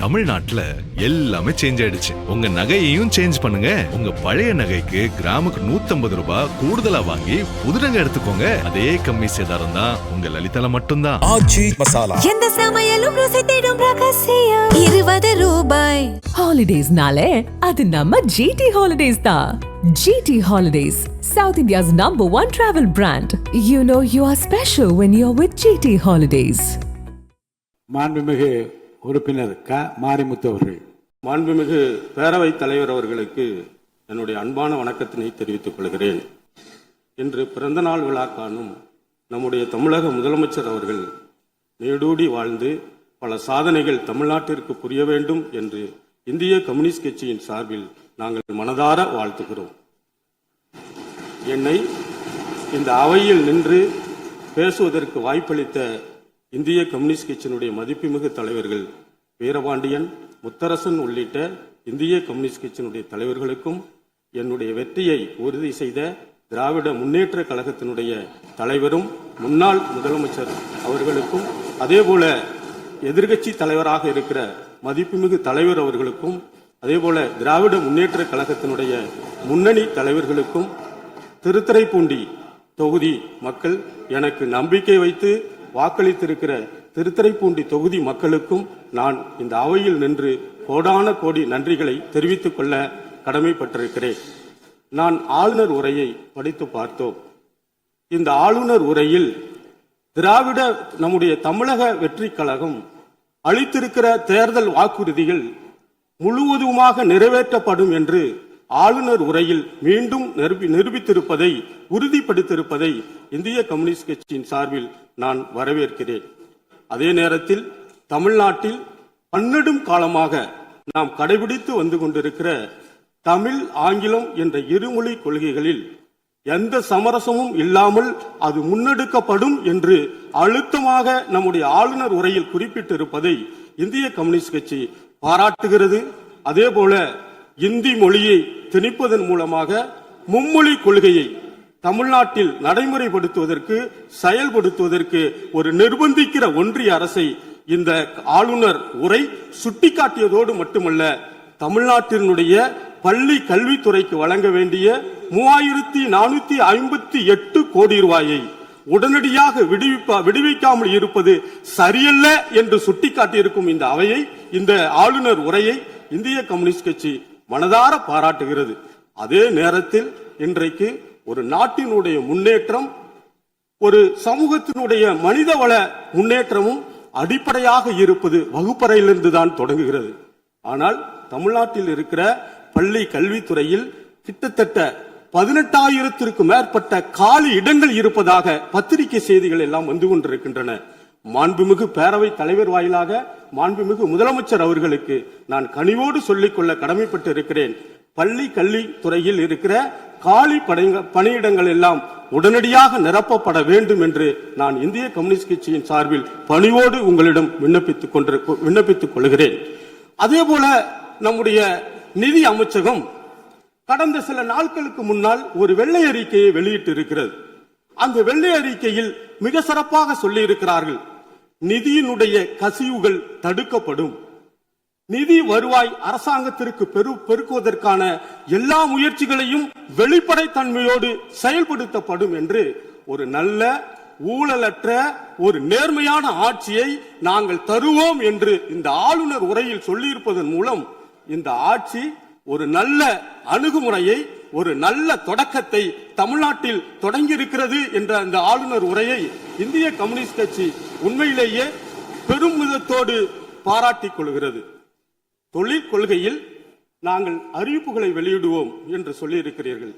தமிழ்நாட்டுல எல்லாமே சேஞ்ச் ஆயிடுச்சு. உங்க நகையையும் சேஞ்ச் பண்ணுங்க. உங்க பழைய நகைக்கு கிராமுக்கு 150 ரூபாய் கூடுதலா வாங்கி புது நகை எடுத்துக்கோங்க. அதே கம்மி சேதாரம் தான் உங்க லலிதால மட்டும்தான். ஆச்சி மசாலா எந்த சமையலும் ருசி தேடும் ரகசியம் 20 ரூபாய். ஹாலிடேஸ்னாலே அது நம்ம ஜிடி ஹாலிடேஸ் தான். GT Holidays, South India's #1 travel brand. You know you are special when you're with GT Holidays. மாண்புமிகு உறுப்பினர் மாரிமுத்து அவர்கள். மாண்புமிகு பேரவைத் தலைவர் அவர்களுக்கு என்னுடைய அன்பான வணக்கத்தினை தெரிவித்துக் கொள்கிறேன். இன்று பிறந்தநாள் விழா காணும் நம்முடைய தமிழக முதலமைச்சர் அவர்கள் நீடூடி வாழ்ந்து பல சாதனைகள் தமிழ்நாட்டிற்கு புரிய வேண்டும் என்று இந்திய கம்யூனிஸ்ட் கட்சியின் சார்பில் நாங்கள் மனதார வாழ்த்துகிறோம். என்னை இந்த அவையில் நின்று பேசுவதற்கு வாய்ப்பளித்த இந்திய கம்யூனிஸ்ட் கட்சியினுடைய மதிப்புமிகு தலைவர்கள் வீரபாண்டியன், முத்தரசன் உள்ளிட்ட இந்திய கம்யூனிஸ்ட் கட்சியினுடைய தலைவர்களுக்கும், என்னுடைய வெற்றியை உறுதி செய்த திராவிட முன்னேற்ற கழகத்தினுடைய தலைவரும் முன்னாள் முதலமைச்சர் அவர்களுக்கும், அதேபோல எதிர்கட்சி தலைவராக இருக்கிற மதிப்புமிகு தலைவர் அவர்களுக்கும், அதேபோல திராவிட முன்னேற்ற கழகத்தினுடைய முன்னணி தலைவர்களுக்கும், திருத்துறைப்பூண்டி தொகுதி மக்கள் எனக்கு நம்பிக்கை வைத்து வாக்களித்திருக்கிற திருத்துறைப்பூண்டி தொகுதி மக்களுக்கும் நான் இந்த அவையில் நின்று கோடான கோடி நன்றிகளை தெரிவித்துக் கொள்ள கடமைப்பட்டிருக்கிறேன். நான் ஆளுநர் உரையை படித்து பார்த்தோம். இந்த ஆளுநர் உரையில் திராவிட நம்முடைய தமிழக வெற்றி கழகம் அளித்திருக்கிற தேர்தல் வாக்குறுதிகள் முழுவதுமாக நிறைவேற்றப்படும் என்று ஆளுநர் உரையில் மீண்டும் நிரூபித்திருப்பதை, உறுதிப்படுத்தியிருப்பதை இந்திய கம்யூனிஸ்ட் கட்சியின் சார்பில் நான் வரவேற்கிறேன். அதே நேரத்தில் தமிழ்நாட்டில் பன்னெடும் காலமாக நாம் கடைபிடித்து வந்து கொண்டிருக்கிற தமிழ், ஆங்கிலம் என்ற இருமொழி கொள்கைகளில் எந்த சமரசமும் இல்லாமல் அது முன்னெடுக்கப்படும் என்று அழுத்தமாக நம்முடைய ஆளுநர் உரையில் குறிப்பிட்டிருப்பதை இந்திய கம்யூனிஸ்ட் கட்சி பாராட்டுகிறது. அதே போல இந்தி மொழியை திணிப்பதன் மூலமாக மும்மொழி கொள்கையை தமிழ்நாட்டில் நடைமுறைப்படுத்துவதற்கு, செயல்படுத்துவதற்கு ஒரு நிர்பந்திக்கிற ஒன்றிய அரசை இந்த ஆளுநர் உரை சுட்டிக்காட்டியதோடு மட்டுமல்ல, தமிழ்நாட்டினுடைய பள்ளி கல்வித்துறைக்கு வழங்க வேண்டிய 3458 கோடி ரூபாயை உடனடியாக விடுவிக்காமல் இருப்பது சரியல்ல என்று சுட்டிக்காட்டியிருக்கும் இந்த அவையை, இந்த ஆளுநர் உரையை இந்திய கம்யூனிஸ்ட் கட்சி மனதார பாராட்டுகிறது. அதே நேரத்தில் இன்றைக்கு ஒரு நாட்டினுடைய முன்னேற்றம், ஒரு சமூகத்தினுடைய மனிதவள முன்னேற்றமும் அடிப்படையாக இருப்பது வகுப்பறையிலிருந்து தான் தொடங்குகிறது. ஆனால் தமிழ்நாட்டில் இருக்கிற பள்ளி கல்வித்துறையில் கிட்டத்தட்ட 18,000க்கும் மேற்பட்ட காலி இடங்கள் இருப்பதாக பத்திரிகை செய்திகள் எல்லாம் வந்து கொண்டிருக்கின்றன. மாண்புமிகு பேரவை தலைவர் வாயிலாக மாண்புமிகு முதலமைச்சர் அவர்களுக்கு நான் கனிவோடு சொல்லிக்கொள்ள கடமைப்பட்டு இருக்கிறேன். பள்ளி கல்வித்துறையில் இருக்கிற காலி பணியிடங்கள் எல்லாம் உடனடியாக நிரப்பப்பட வேண்டும் என்று நான் இந்திய கம்யூனிஸ்ட் கட்சியின் சார்பில் பணிவோடு உங்களிடம் விண்ணப்பித்துக் கொள்கிறேன். அதே போல நம்முடைய நிதி அமைச்சகம் கடந்த சில நாட்களுக்கு முன்னால் ஒரு வெள்ளை அறிக்கையை வெளியிட்டு இருக்கிறது. அந்த வெள்ளை அறிக்கையில் மிக சிறப்பாக சொல்லி இருக்கிறார்கள், நிதியினுடைய கசிவுகள் தடுக்கப்படும், நிதி வருவாய் அரசாங்கத்திற்கு பெருக்குவதற்கான எல்லா முயற்சிகளையும் வெளிப்படைத்தன்மையோடு செயல்படுத்தப்படும் என்று ஒரு நல்ல ஊழலற்ற ஒரு நேர்மையான ஆட்சியை நாங்கள் தருவோம் என்று இந்த ஆளுநர் உரையில் சொல்லியிருப்பதன் மூலம் இந்த ஆட்சி ஒரு நல்ல அணுகுமுறையை, ஒரு நல்ல தொடக்கத்தை தமிழ்நாட்டில் தொடங்கியிருக்கிறது என்ற அந்த ஆளுநர் உரையை இந்திய கம்யூனிஸ்ட் கட்சி உண்மையிலேயே பெருமிதத்தோடு பாராட்டிக் கொள்கிறது. தொழில் கொள்கையில் நாங்கள் அறிவிப்புகளை வெளியிடுவோம் என்று சொல்லியிருக்கிறீர்கள்.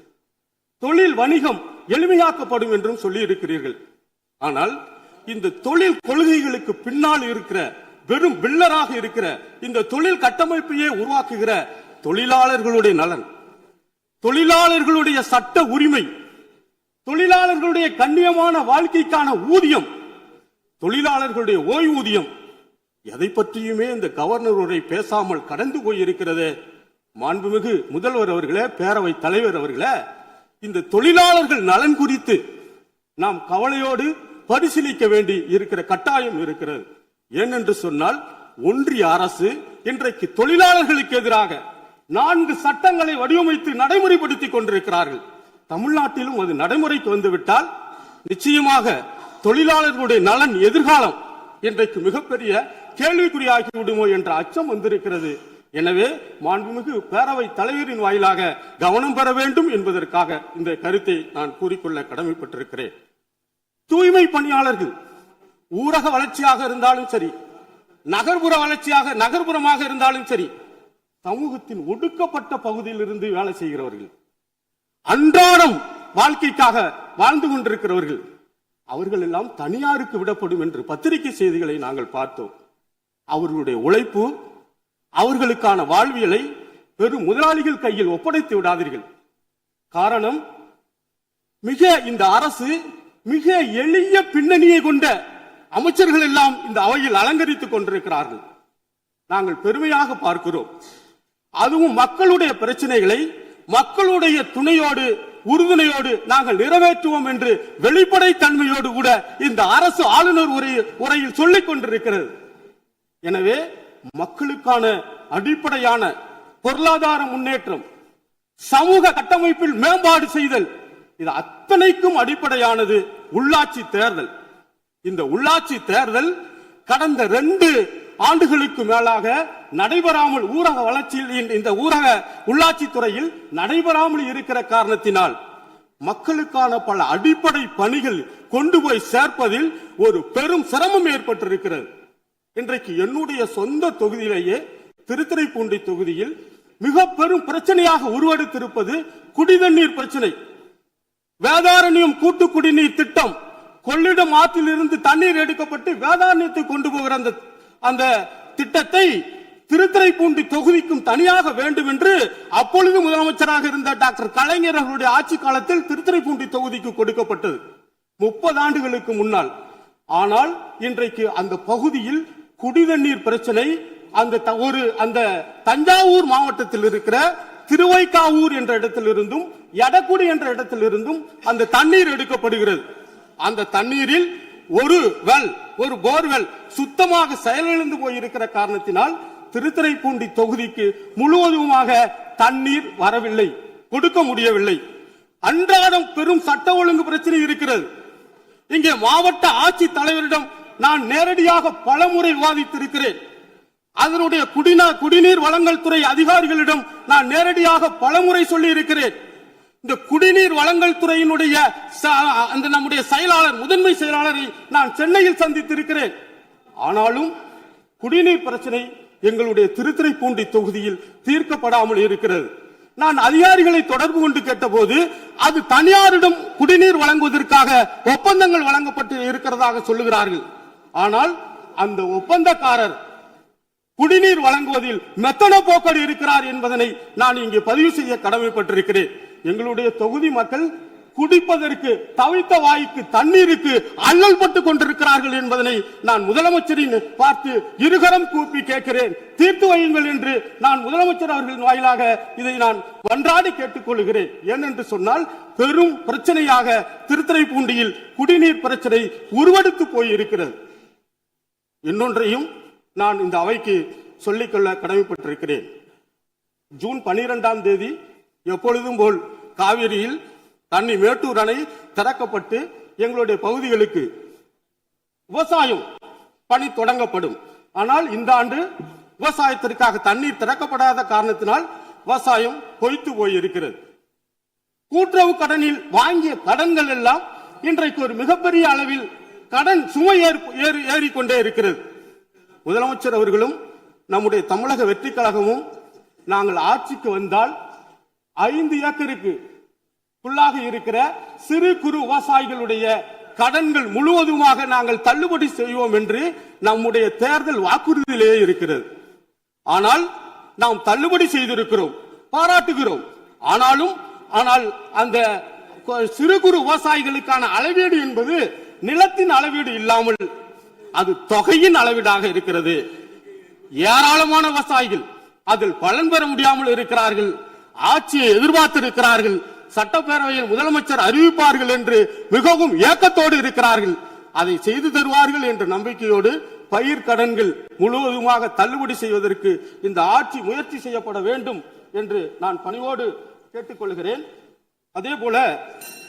தொழில் வணிகம் எளிமையாக்கப்படும் என்றும் சொல்லியிருக்கிறீர்கள். ஆனால் இந்த தொழில் கொள்கைகளுக்கு பின்னால் இருக்கிற வெறும் பில்லராக இருக்கிற இந்த தொழில் கட்டமைப்பையே உருவாக்குகிற தொழிலாளர்களுடைய நலன், தொழிலாளர்களுடைய சட்ட உரிமை, தொழிலாளர்களுடைய கண்ணியமான வாழ்க்கைக்கான ஊதியம், தொழிலாளர்களுடைய ஓய்வூதியம், எதை பற்றியுமே இந்த கவர்னர் உரை பேசாமல் கடந்து போயிருக்கிறது. மாண்புமிகு முதல்வர் அவர்களே, பேரவை தலைவர் அவர்களே, இந்த தொழிலாளர்கள் நலன் குறித்து நாம் கவலையோடு பரிசீலிக்க வேண்டி இருக்கிற கட்டாயம் இருக்கிறது. ஏனென்று சொன்னால் ஒன்றிய அரசு இன்றைக்கு தொழிலாளர்களுக்கு எதிராக 4 சட்டங்களை வடிவமைத்து நடைமுறைப்படுத்திக் கொண்டிருக்கிறார்கள். தமிழ்நாட்டிலும் அது நடைமுறைக்கு வந்துவிட்டால் நிச்சயமாக தொழிலாளர்களுடைய நலன் எதிர்காலம் இன்றைக்கு மிகப்பெரிய கேள்விக்குறியாகி விடுமோ என்ற அச்சம் வந்திருக்கிறது. எனவே மாண்புமிகு பேரவை தலைவரின் வாயிலாக கவனம் பெற வேண்டும் என்பதற்காக இந்த கருத்தை நான் கூறிக்கொள்ள கடமைப்பட்டிருக்கிறேன். தூய்மை பணியாளர்கள் ஊரக வளர்ச்சியாக இருந்தாலும் சரி, நகர்ப்புற வளர்ச்சியாக நகர்ப்புறமாக இருந்தாலும் சரி, சமூகத்தின் ஒடுக்கப்பட்ட பகுதியில் இருந்து வேலை செய்கிறவர்கள், அன்றாடம் வாழ்க்கைக்காக வாழ்ந்து கொண்டிருக்கிறவர்கள், அவர்கள் எல்லாம் தனியாருக்கு விடப்படும் என்று பத்திரிகை செய்திகளை நாங்கள் பார்த்தோம். அவர்களுடைய உழைப்பு, அவர்களுக்கான வாழ்வியலை பெரும் முதலாளிகள் கையில் ஒப்படைத்து விடாதீர்கள். காரணம், இந்த அரசு மிக எளிய பின்னணியை கொண்ட அமைச்சர்கள் எல்லாம் இந்த அவையில் அலங்கரித்துக் கொண்டிருக்கிறார்கள். நாங்கள் பெருமையாக பார்க்கிறோம். அதுவும் மக்களுடைய பிரச்சனைகளை மக்களுடைய துணையோடு உறுதுணையோடு நாங்கள் நிறைவேற்றுவோம் என்று வெளிப்படை தன்மையோடு கூட இந்த அரசு ஆளுநர் உரையில் சொல்லிக் கொண்டிருக்கிறது. எனவே மக்களுக்கான அடிப்படையான பொருளாதார முன்னேற்றம், சமூக கட்டமைப்பில் மேம்பாடு செய்தல், இது அத்தனைக்கும் அடிப்படையானது உள்ளாட்சி தேர்தல். இந்த உள்ளாட்சி தேர்தல் கடந்த 2 ஆண்டுகளுக்கு மேலாக நடைபெறாமல், ஊரக வளர்ச்சியில் இந்த ஊரக உள்ளாட்சி துறையில் நடைபெறாமல் இருக்கிற காரணத்தினால் மக்களுக்கான பல அடிப்படை பணிகள் கொண்டு போய் சேர்ப்பதில் ஒரு பெரும் சிரமம் ஏற்பட்டிருக்கிறது. இன்றைக்கு என்னுடைய சொந்த தொகுதியிலேயே திருத்துறைப்பூண்டி தொகுதியில் மிக பெரும் பிரச்சனையாக உருவெடுத்திருப்பது குடிதண்ணீர் பிரச்சனை. வேதாரண்யம் கூட்டு குடிநீர் திட்டம், கொள்ளிடம் ஆற்றில் இருந்து தண்ணீர் எடுக்கப்பட்டு வேதாரண்யத்தை கொண்டு போகிற அந்த திட்டத்தை திருத்துறைப்பூண்டி தொகுதிக்கும் தனியாக வேண்டும் என்று அப்பொழுது முதலமைச்சராக இருந்த டாக்டர் கலைஞர் அவர்களுடைய ஆட்சி காலத்தில் திருத்துறைப்பூண்டி தொகுதிக்கு கொடுக்கப்பட்டது 30 ஆண்டுகளுக்கு முன்னால். ஆனால் இன்றைக்கு அந்த பகுதியில் குடிதண்ணீர் பிரச்சனை, அந்த தஞ்சாவூர் மாவட்டத்தில் இருக்கிற திருவைக்காவூர் என்ற இடத்திலிருந்தும் எடக்குடி என்ற இடத்திலிருந்தும் அந்த தண்ணீர் எடுக்கப்படுகிறது. அந்த தண்ணீரில் ஒரு போர்வெல் சுத்தமாக செயலிழந்து போயிருக்கிற காரணத்தினால் திருத்துறைப்பூண்டி தொகுதிக்கு முழுவதுமாக தண்ணீர் வரவில்லை, கொடுக்க முடியவில்லை. அன்றாடம் பெரும் சட்ட ஒழுங்கு பிரச்சனை இருக்கிறது. இங்கே மாவட்ட ஆட்சி தலைவரிடம் நான் நேரடியாக பலமுறை விவாதித்திருக்கிறேன். அதனுடைய குடிநீர் வழங்கல் துறை அதிகாரிகளிடம் நான் நேரடியாக பலமுறை சொல்லி இருக்கிறேன். இந்த குடிநீர் வழங்கல் துறையினுடைய நம்முடைய செயலாளர், முதன்மை செயலாளரை நான் சென்னையில் சந்தித்திருக்கிறேன். ஆனாலும் குடிநீர் பிரச்சனை எங்களுடைய திருத்துறைப்பூண்டி தொகுதியில் தீர்க்கப்படாமல் இருக்கிறது. நான் அதிகாரிகளை தொடர்பு கொண்டு கேட்டபோது அது தனியாரிடம் குடிநீர் வழங்குவதற்காக ஒப்பந்தங்கள் வழங்கப்பட்டு இருக்கிறதாக சொல்லுகிறார்கள். ஆனால் அந்த ஒப்பந்தக்காரர் குடிநீர் வழங்குவதில் மெத்தன போக்கடி இருக்கிறார் என்பதனை நான் இங்கே பதிவு செய்ய கடமைப்பட்டிருக்கிறேன். எங்களுடைய தொகுதி மக்கள் குடிப்பதற்கு தவித்த வாய்க்கு தண்ணீருக்கு அல்லல் பட்டுக் கொண்டிருக்கிறார்கள் என்பதனை நான் முதலமைச்சரின் பார்த்து இருகரம் கூப்பி கேட்கிறேன். தீர்த்து வையுங்கள் என்று நான் முதலமைச்சர் அவர்களின் வாயிலாக இதை நான் மன்றாடி கேட்டுக் கொள்கிறேன். ஏனென்று சொன்னால் பெரும் பிரச்சனையாக திருத்துறைப்பூண்டியில் குடிநீர் பிரச்சனை உருவெடுத்து போயிருக்கிறது. இன்னொன்றையும் நான் இந்த அவைக்கு சொல்லிக்கொள்ள கடமைப்பட்டிருக்கிறேன். ஜூன் 12ஆம் தேதி எப்பொழுதும் போல் காவிரியில் தண்ணி மேட்டூர் அணை திறக்கப்பட்டு எங்களுடைய பகுதிகளுக்கு விவசாயம் பணி தொடங்கப்படும். ஆனால் இந்த ஆண்டு விவசாயத்திற்காக தண்ணீர் திறக்கப்படாத காரணத்தினால் விவசாயம் பொய்த்து போயிருக்கிறது. கூட்டுறவு கடனில் வாங்கிய கடன்கள் எல்லாம் இன்றைக்கு ஒரு மிகப்பெரிய அளவில் கடன் சுமை ஏறிக்கொண்டே இருக்கிறது. முதலமைச்சர் அவர்களும் நம்முடைய தமிழக வெற்றி கழகமும் நாங்கள் ஆட்சிக்கு வந்தால் 5 ஏக்கருக்கு உள்ளாக இருக்கிற சிறு குறு விவசாயிகளுடைய கடன்கள் முழுவதுமாக நாங்கள் தள்ளுபடி செய்வோம் என்று நம்முடைய தேர்தல் வாக்குறுதியிலேயே இருக்கிறது. ஆனால் நாம் தள்ளுபடி செய்திருக்கிறோம், பாராட்டுகிறோம். ஆனால் அந்த சிறு குறு விவசாயிகளுக்கான அளவீடு என்பது நிலத்தின் அளவீடு இல்லாமல் அது தொகையின் அளவீடாக இருக்கிறது. ஏராளமான விவசாயிகள் அதில் பலன் பெற முடியாமல் இருக்கிறார்கள். ஆட்சியை எதிர்பார்த்திருக்கிறார்கள். சட்டப்பேரவையில் முதலமைச்சர் அறிவிப்பார்கள் என்று மிகவும் ஏக்கத்தோடு இருக்கிறார்கள். அதை செய்து தருவார்கள் என்ற நம்பிக்கையோடு பயிர் கடன்கள் முழுவதுமாக தள்ளுபடி செய்வதற்கு இந்த ஆட்சி முயற்சி செய்யப்பட வேண்டும் என்று நான் பணிவோடு கேட்டுக்கொள்கிறேன். அதே போல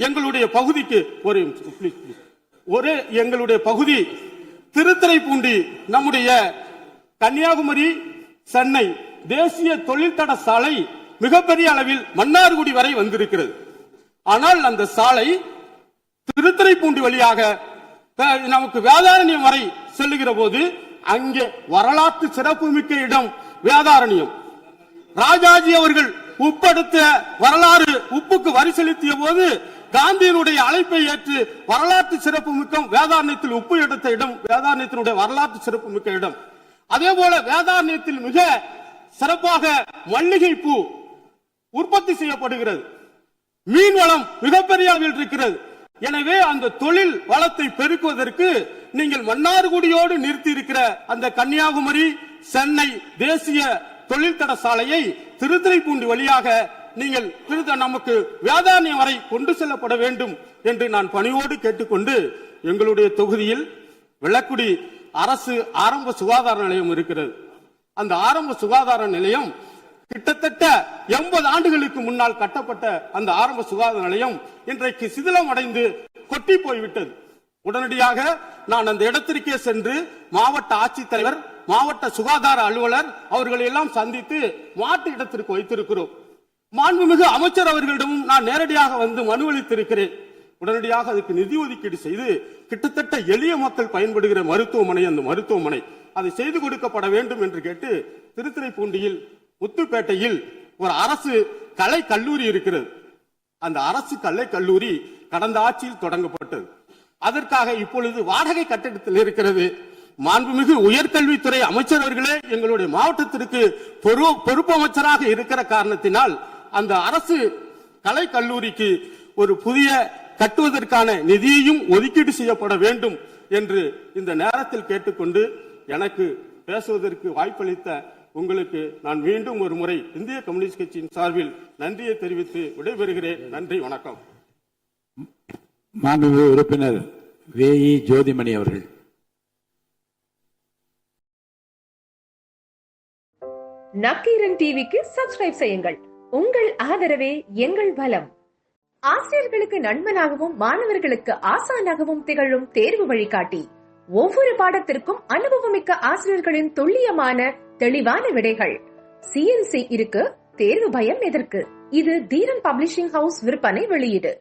எங்களுடைய பகுதிக்கு எங்களுடைய பகுதி திருத்துறைப்பூண்டி, நம்முடைய கன்னியாகுமரி சென்னை தேசிய தொழில்தட சாலை மிகப்பெரிய அளவில் மன்னார்குடி வரை வந்திருக்கிறது. ஆனால் அந்த சாலை திருத்துறைப்பூண்டி வழியாக நமக்கு வேதாரண்யம் வரை செல்லுகிற போது அங்கே வரலாற்று சிறப்புமிக்க இடம் வேதாரண்யம். ராஜாஜி அவர்கள் உப்படுத்த வரலாறு உப்புக்கு வரி செலுத்திய போது காந்தியினுடைய அழைப்பை ஏற்று வரலாற்று சிறப்பு மிக்க வேதாரண்யத்தில் உப்பு எடுத்த இடம் வேதாரண்யத்தினுடைய வரலாற்று சிறப்பு மிக்க இடம். அதே போல வேதாரண்யத்தில் மிக சிறப்பாக மல்லிகை பூ உற்பத்தி செய்யப்படுகிறது. மீன் வளம் மிகப்பெரிய அளவில் இருக்கிறது. எனவே அந்த தொழில் வளத்தை பெருக்குவதற்கு நீங்கள் மன்னார்குடியோடு நிறுத்தி இருக்கிற அந்த கன்னியாகுமரி சென்னை தேசிய தொழில்தட சாலையை திருத்துறைப்பூண்டி வழியாக நீங்கள் நமக்கு வேதாரண்யம் வரை கொண்டு செல்லப்பட வேண்டும் என்று நான் பணிவோடு கேட்டுக்கொண்டு, எங்களுடைய தொகுதியில் வெள்ளக்குடி அரசு ஆரம்ப சுகாதார நிலையம் இருக்கிறது. அந்த ஆரம்ப சுகாதார நிலையம் கிட்டத்தட்ட 80 ஆண்டுகளுக்கு முன்னால் கட்டப்பட்ட அந்த ஆரம்ப சுகாதார நிலையம் இன்றைக்கு சிதிலம் அடைந்து கொட்டி போய்விட்டது. உடனடியாக நான் அந்த இடத்திற்கே சென்று மாவட்ட ஆட்சித்தலைவர், மாவட்ட சுகாதார அலுவலர் அவர்களை எல்லாம் சந்தித்து மாற்று இடத்திற்கு வைத்திருக்கிறோம். மாண்புமிகு அமைச்சர் அவர்களிடமும் நான் நேரடியாக வந்து மனு அளித்திருக்கிறேன். உடனடியாக அதுக்கு நிதி ஒதுக்கீடு செய்து கிட்டத்தட்ட எளிய மக்கள் பயன்படுகிற மருத்துவமனை, அந்த மருத்துவமனை அதை செய்து கொடுக்கப்பட வேண்டும் என்று கேட்டு திருத்துறைப்பூண்டியில் முத்துப்பேட்டையில் ஒரு அரசு கலை கல்லூரி இருக்கிறது. அந்த அரசு கலை கல்லூரி கடந்த ஆட்சியில் தொடங்கப்பட்டது. அதற்காக இப்பொழுது வாடகை கட்டிடத்தில் இருக்கிறது. மாண்புமிகு உயர்கல்வித்துறை அமைச்சர் அவர்களே எங்களுடைய மாவட்டத்திற்கு பொறுப்பு அமைச்சராக இருக்கிற காரணத்தினால் அந்த அரசு கலை கல்லூரிக்கு ஒரு புதிய கட்டுவதற்கான நிதியையும் ஒதுக்கீடு செய்யப்பட வேண்டும் என்று இந்த நேரத்தில் கேட்டுக்கொண்டு, எனக்கு பேசுவதற்கு வாய்ப்பளித்த உங்களுக்கு நான் மீண்டும் ஒரு முறை இந்திய கம்யூனிஸ்ட் கட்சியின் சார்பில் நன்றியை தெரிவித்து விடைபெறுகிறேன். நன்றி, வணக்கம். மாண்புமிகு உறுப்பினர் வே.இ. ஜோதிமணி அவர்கள். நக்கீரன் டிவிக்கு சப்ஸ்கிரைப் செய்யுங்கள். உங்கள் ஆதரவே எங்கள் பலம். ஆசிரியர்களுக்கு நண்பனாகவும் மாணவர்களுக்கு ஆசானாகவும் திகழும் தேர்வு வழிகாட்டி. ஒவ்வொரு பாடத்திற்கும் அனுபவமிக்க ஆசிரியர்களின் துல்லியமான தெளிவான விடைகள். CNC இருக்கு, தேர்வு பயம் எதற்கு? இது தீரன் பப்ளிஷிங் ஹவுஸ் விற்பனை வெளியீடு.